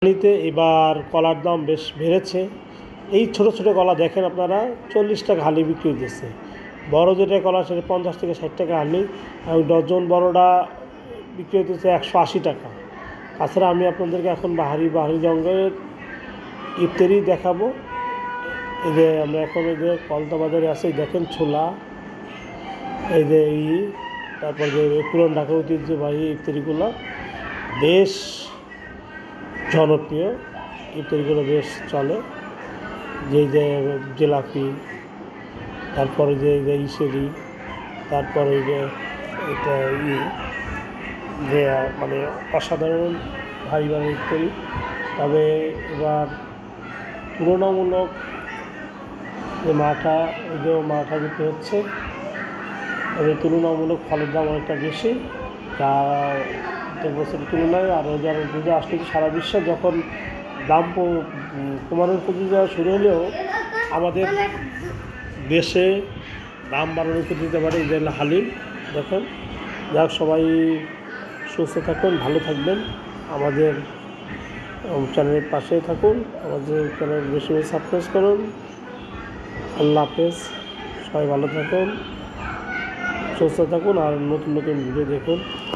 নিতে এবার কলার দাম বেশ বেড়েছে। এই ছোট ছোট কলা দেখেন আপনারা 40 টাকা হালি বিক্রি হইতেছে। বড় যেটা কলা সেটা 50 থেকে 60 টাকা হালি, এবং ডজন বড়টা বিক্রি হইতেছে 180 টাকা। তাছাড়া আমি আপনাদেরকে এখন বাহারি জঙ্গলের ইফতারি দেখাবো। এই যে আমরা এখন এই যে কলতা বাজারে আছে, দেখেন ছোলা, এই যে তারপর যে পুরান ঢাকা ঐতিহ্যবাহী ইফতারিগুলো বেশ জনপ্রিয়, ইফতারিগুলো বেশ চলে। যে জিলাপি, তারপরে যে ইসেরি, তারপরে যে এটা যে মানে অসাধারণ ভারী ইফতারি। তবে এবার তুলনামূলক যে মাঠা, ওই যে মাঠা বিক্রি হচ্ছে, তবে তুলনামূলক ফলের দাম অনেকটা বেশি, যা বছরের তুলনায়। আর যারা পুজো আসলে সারা বিশ্বে যখন দাম কমানোর প্রতিযোগিতা শুরু হলেও আমাদের দেশে দাম বাড়ানোর প্রতিযোগিতা বাড়ে। এই যে হালিম দেখেন। যাক, সবাই সুস্থ থাকুন, ভালো থাকবেন, আমাদের চ্যানেলের পাশে থাকুন, আমাদের চ্যানেল বেশি বেশি সাবস্ক্রাইব করুন। আল্লাহ হাফেজ, সবাই ভালো থাকুন, সুস্থ থাকুন, আর নতুন নতুন ভিডিও দেখুন।